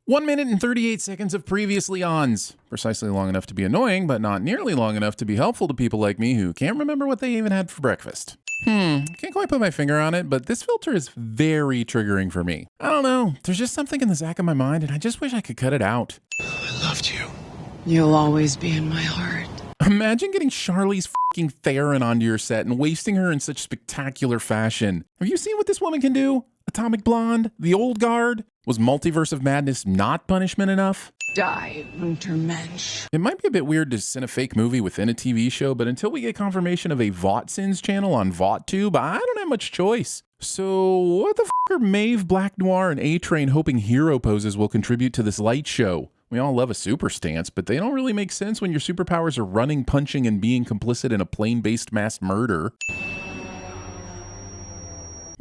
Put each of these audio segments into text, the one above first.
1 minute and 38 seconds of previously ons. Precisely long enough to be annoying, but not nearly long enough to be helpful to people like me who can't remember what they even had for breakfast. Can't quite put my finger on it, but this filter is very triggering for me. I don't know, there's just something in the back of my mind and I just wish I could cut it out. I loved you. You'll always be in my heart. Imagine getting Charlize fucking Theron onto your set and wasting her in such spectacular fashion. Have you seen what this woman can do? Atomic Blonde? The Old Guard? Was Multiverse of Madness not punishment enough? Die, Untermensch. It might be a bit weird to send a fake movie within a TV show, but until we get confirmation of a TVSins channel on VaughtTube, I don't have much choice. So what the f*** are Maeve, Black Noir, and A-Train hoping hero poses will contribute to this light show? We all love a super stance, but they don't really make sense when your superpowers are running, punching, and being complicit in a plane-based mass murder.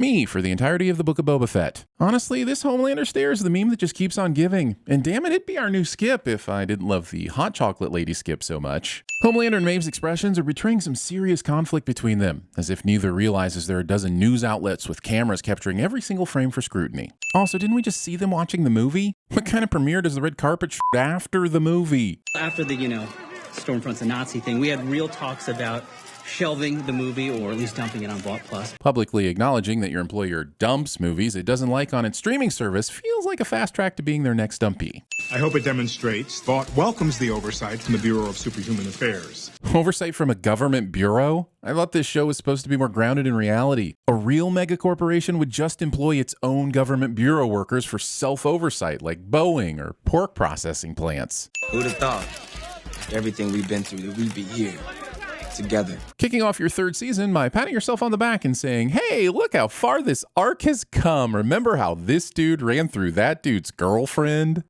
Me for the entirety of the Book of Boba Fett. Honestly, this Homelander stare is the meme that just keeps on giving. And damn it, it'd be our new Skip if I didn't love the hot chocolate lady Skip so much. Homelander and Maeve's expressions are betraying some serious conflict between them, as if neither realizes there are a dozen news outlets with cameras capturing every single frame for scrutiny. Also, didn't we just see them watching the movie? What kind of premiere does the red carpet shoot after the movie? After the, Stormfront's a Nazi thing, we had real talks about shelving the movie or at least dumping it on Vault Plus. Publicly acknowledging that your employer dumps movies it doesn't like on its streaming service feels like a fast track to being their next dumpy. I hope it demonstrates Vought welcomes the oversight from the Bureau of Superhuman Affairs. Oversight from a government bureau? I thought this show was supposed to be more grounded in reality. A real megacorporation would just employ its own government bureau workers for self-oversight like Boeing or pork processing plants. Who'd have thought? Everything we've been through, that we'd be here. Together. Kicking off your third season by patting yourself on the back and saying, hey, look how far this arc has come. Remember how this dude ran through that dude's girlfriend?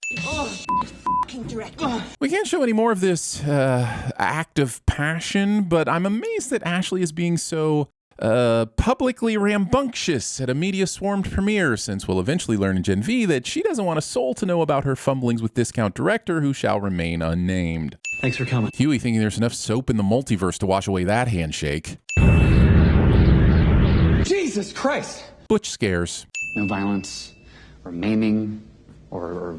We can't show any more of this act of passion, but I'm amazed that Ashley is being so publicly rambunctious at a media-swarmed premiere, since we'll eventually learn in Gen V that she doesn't want a soul to know about her fumblings with discount director who shall remain unnamed. Thanks for coming. Huey thinking there's enough soap in the multiverse to wash away that handshake. Jesus Christ! Butch scares. No violence, or maiming, or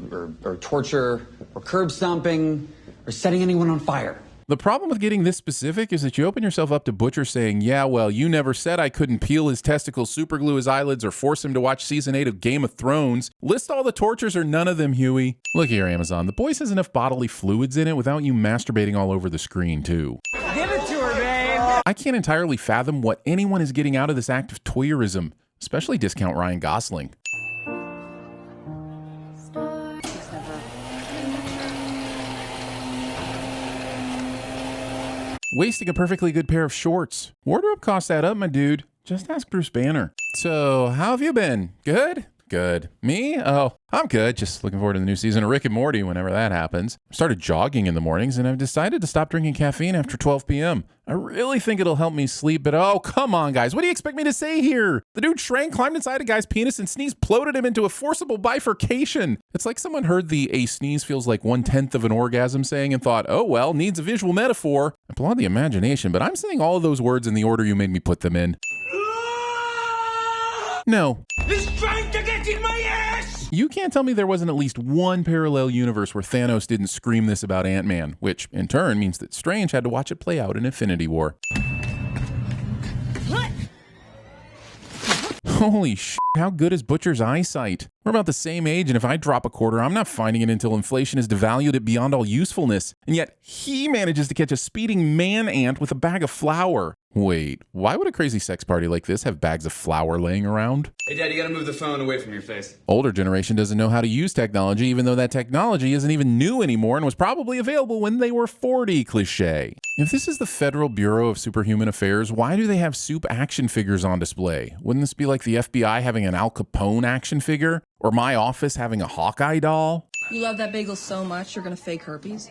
torture, or curb stomping, or setting anyone on fire. The problem with getting this specific is that you open yourself up to Butcher saying, yeah, well, you never said I couldn't peel his testicles, superglue his eyelids, or force him to watch season 8 of Game of Thrones. List all the tortures or none of them, Huey. Look here, Amazon. The Boys has enough bodily fluids in it without you masturbating all over the screen, too. Give it to her, babe! I can't entirely fathom what anyone is getting out of this act of toyerism, especially discount Ryan Gosling. Wasting a perfectly good pair of shorts. Wardrobe costs that up, my dude. Just ask Bruce Banner. So, how have you been? Good? Good. Me? Oh, I'm good. Just looking forward to the new season of Rick and Morty whenever that happens. I started jogging in the mornings and I've decided to stop drinking caffeine after 12 p.m. I really think it'll help me sleep, but oh, come on, guys. What do you expect me to say here? The dude shrank, climbed inside a guy's penis, and sneezed, ploded him into a forcible bifurcation. It's like someone heard the "a sneeze feels like 1/10 of an orgasm" saying and thought, oh, well, needs a visual metaphor. I applaud the imagination, but I'm saying all of those words in the order you made me put them in. No. He's trying to get in my ass! You can't tell me there wasn't at least one parallel universe where Thanos didn't scream this about Ant-Man, which in turn means that Strange had to watch it play out in Infinity War. What? Holy shit, how good is Butcher's eyesight? We're about the same age, and if I drop a quarter, I'm not finding it until inflation has devalued it beyond all usefulness. And yet, he manages to catch a speeding man-ant with a bag of flour. Wait, why would a crazy sex party like this have bags of flour laying around? Hey, Dad, you gotta move the phone away from your face. Older generation doesn't know how to use technology, even though that technology isn't even new anymore and was probably available when they were 40, cliché. If this is the Federal Bureau of Superhuman Affairs, why do they have soup action figures on display? Wouldn't this be like the FBI having an Al Capone action figure? Or my office having a Hawkeye doll? You love that bagel so much, you're gonna fake herpes?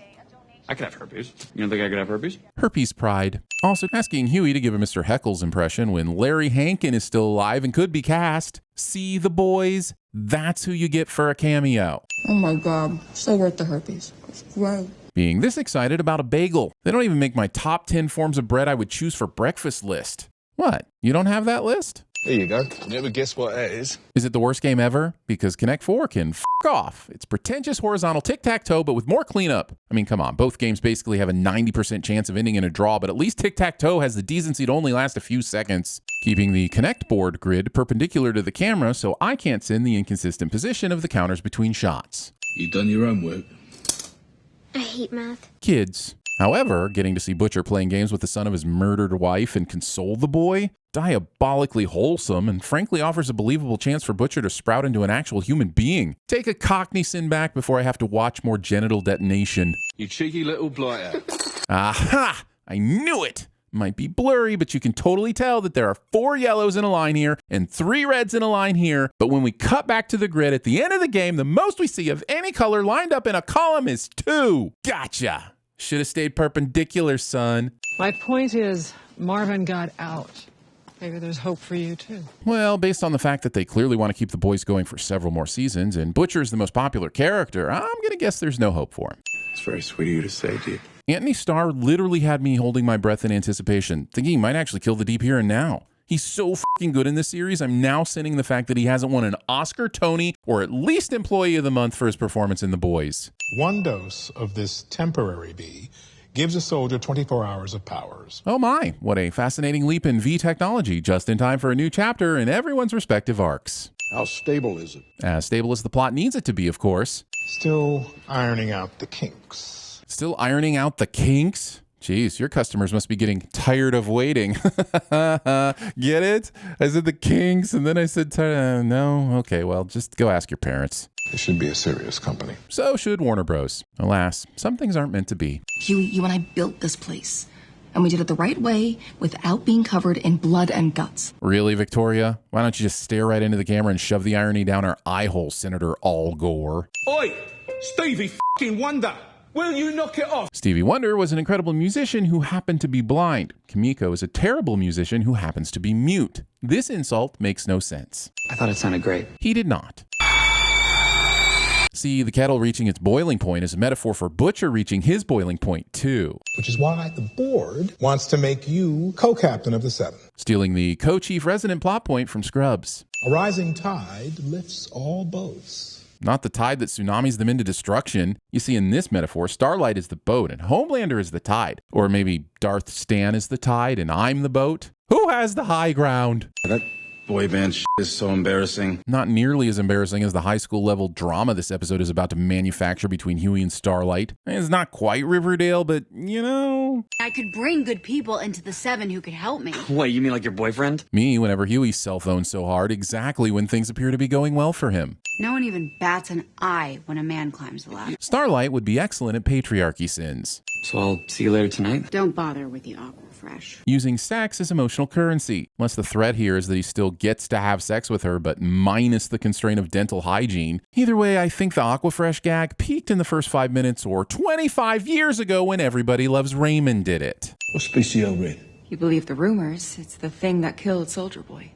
I could have herpes. You don't think I could have herpes? Herpes pride. Also, asking Huey to give a Mr. Heckles impression when Larry Hankin is still alive and could be cast. See the boys? That's who you get for a cameo. Oh my god, so worth the herpes. It's gross. Being this excited about a bagel. They don't even make my top 10 forms of bread I would choose for breakfast list. What? You don't have that list? There you go. Never guess what that is. Is it the worst game ever? Because Connect 4 can f off. It's pretentious horizontal tic-tac-toe, but with more cleanup. I mean, come on, both games basically have a 90% chance of ending in a draw, but at least tic-tac-toe has the decency to only last a few seconds, keeping the Connect board grid perpendicular to the camera so I can't send the inconsistent position of the counters between shots. You done your homework? I hate math. Kids. However, getting to see Butcher playing games with the son of his murdered wife and console the boy, diabolically wholesome, and frankly offers a believable chance for Butcher to sprout into an actual human being. Take a Cockney sin back before I have to watch more genital detonation. You cheeky little blighter. Aha! I knew it! Might be blurry, but you can totally tell that there are 4 yellows in a line here and 3 reds in a line here. But when we cut back to the grid at the end of the game, the most we see of any color lined up in a column is 2. Gotcha! Should have stayed perpendicular, son. My point is, Marvin got out. Maybe there's hope for you, too. Well, based on the fact that they clearly want to keep the boys going for several more seasons, and Butcher is the most popular character, I'm going to guess there's no hope for him. It's very sweet of you to say, dude. Anthony Starr literally had me holding my breath in anticipation, thinking he might actually kill the deep here and now. He's so fucking good in this series, I'm now sinning the fact that he hasn't won an Oscar, Tony, or at least Employee of the Month for his performance in The Boys. One dose of this temporary V gives a soldier 24 hours of powers. Oh my, what a fascinating leap in V technology, just in time for a new chapter in everyone's respective arcs. How stable is it? As stable as the plot needs it to be, of course. Still ironing out the kinks. Still ironing out the kinks? Jeez, your customers must be getting tired of waiting. Get it? I said the kinks, and then I said, no? Okay, well, just go ask your parents. It should be a serious company. So should Warner Bros. Alas, some things aren't meant to be. Huey, you and I built this place. And we did it the right way without being covered in blood and guts. Really, Victoria? Why don't you just stare right into the camera and shove the irony down our eye hole, Senator Al Gore? Oi! Stevie f***ing Wonder! Will you knock it off? Stevie Wonder was an incredible musician who happened to be blind. Kimiko is a terrible musician who happens to be mute. This insult makes no sense. I thought it sounded great. He did not. See, the kettle reaching its boiling point is a metaphor for Butcher reaching his boiling point, too. Which is why the board wants to make you co-captain of the 7. Stealing the co-chief resident plot point from Scrubs. A rising tide lifts all boats. Not the tide that tsunamis them into destruction. You see, in this metaphor, Starlight is the boat and Homelander is the tide. Or maybe Darth Stan is the tide and I'm the boat. Who has the high ground? That boy band shit is so embarrassing. Not nearly as embarrassing as the high school level drama this episode is about to manufacture between Huey and Starlight. It's not quite Riverdale, but you know. I could bring good people into the 7 who could help me. What, you mean like your boyfriend? Me, whenever Huey's cell phone so hard, exactly when things appear to be going well for him. No one even bats an eye when a man climbs the ladder. Starlight would be excellent at patriarchy sins. So I'll see you later tonight? Don't bother with the Aquafresh. Using sex as emotional currency. Unless the threat here is that he still gets to have sex with her, but minus the constraint of dental hygiene. Either way, I think the Aquafresh gag peaked in the first 5 minutes or 25 years ago when Everybody Loves Raymond did it. What's PCO read? You believe the rumors, it's the thing that killed Soldier Boy.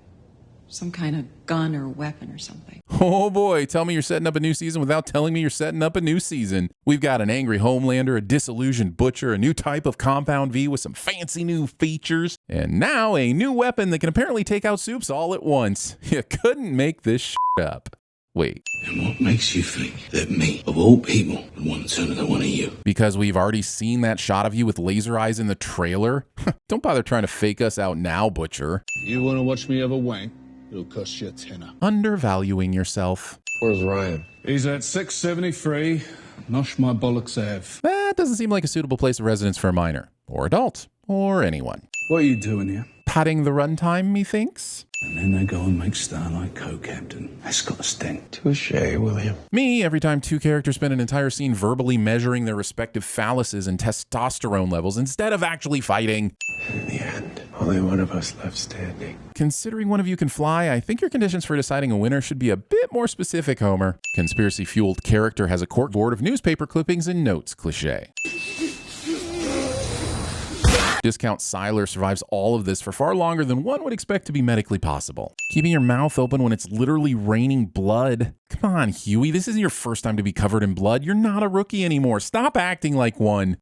Some kind of gun or weapon or something. Oh boy, tell me you're setting up a new season without telling me you're setting up a new season. We've got an angry Homelander, a disillusioned Butcher, a new type of Compound V with some fancy new features, and now a new weapon that can apparently take out Soups all at once. You couldn't make this shit up. Wait. And what makes you think that me, of all people, would want to turn into one of you? Because we've already seen that shot of you with laser eyes in the trailer? Don't bother trying to fake us out now, Butcher. You want to watch me have a wank? It'll cost you a tenner. Undervaluing yourself. Where's Ryan? He's at 673. Nosh my bollocks have. That doesn't seem like a suitable place of residence for a minor, or adult, or anyone. What are you doing here? Padding the runtime, methinks? And then they go and make Starlight co-captain. That's got a stink. Touché, William. Me, every time 2 characters spend an entire scene verbally measuring their respective phalluses and testosterone levels instead of actually fighting. In the end, only one of us left standing. Considering one of you can fly, I think your conditions for deciding a winner should be a bit more specific, Homer. Conspiracy-fueled character has a corkboard of newspaper clippings and notes, cliché. Discount Siler survives all of this for far longer than one would expect to be medically possible. Keeping your mouth open when it's literally raining blood. Come on, Huey, this isn't your first time to be covered in blood. You're not a rookie anymore. Stop acting like one.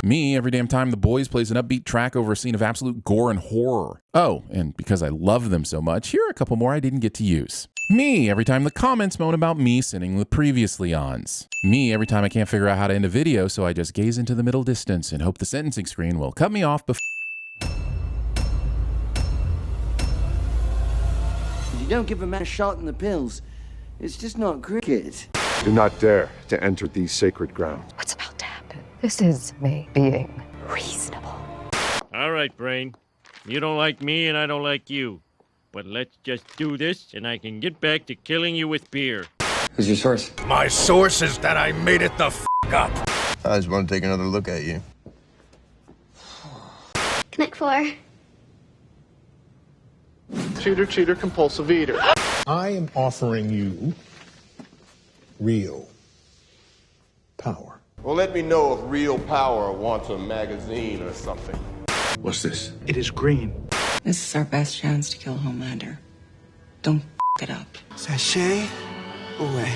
Me, every damn time The Boys plays an upbeat track over a scene of absolute gore and horror. Oh, and because I love them so much, here are a couple more I didn't get to use. Me, every time the comments moan about me sitting the previously ons. Me, every time I can't figure out how to end a video, so I just gaze into the middle distance and hope the sentencing screen will cut me off before. You don't give a man a shot in the pills. It's just not cricket. Do not dare to enter these sacred grounds. What's about to happen? This is me being reasonable. All right, Brain. You don't like me and I don't like you. But let's just do this and I can get back to killing you with beer. Who's your source? My source is that I made it the f*** up. I just want to take another look at you. Connect 4. Cheater, cheater, compulsive eater. I am offering you real power. Well, let me know if Real Power wants a magazine or something. What's this? It is green. This is our best chance to kill Homelander. Don't f it up. Sashay away.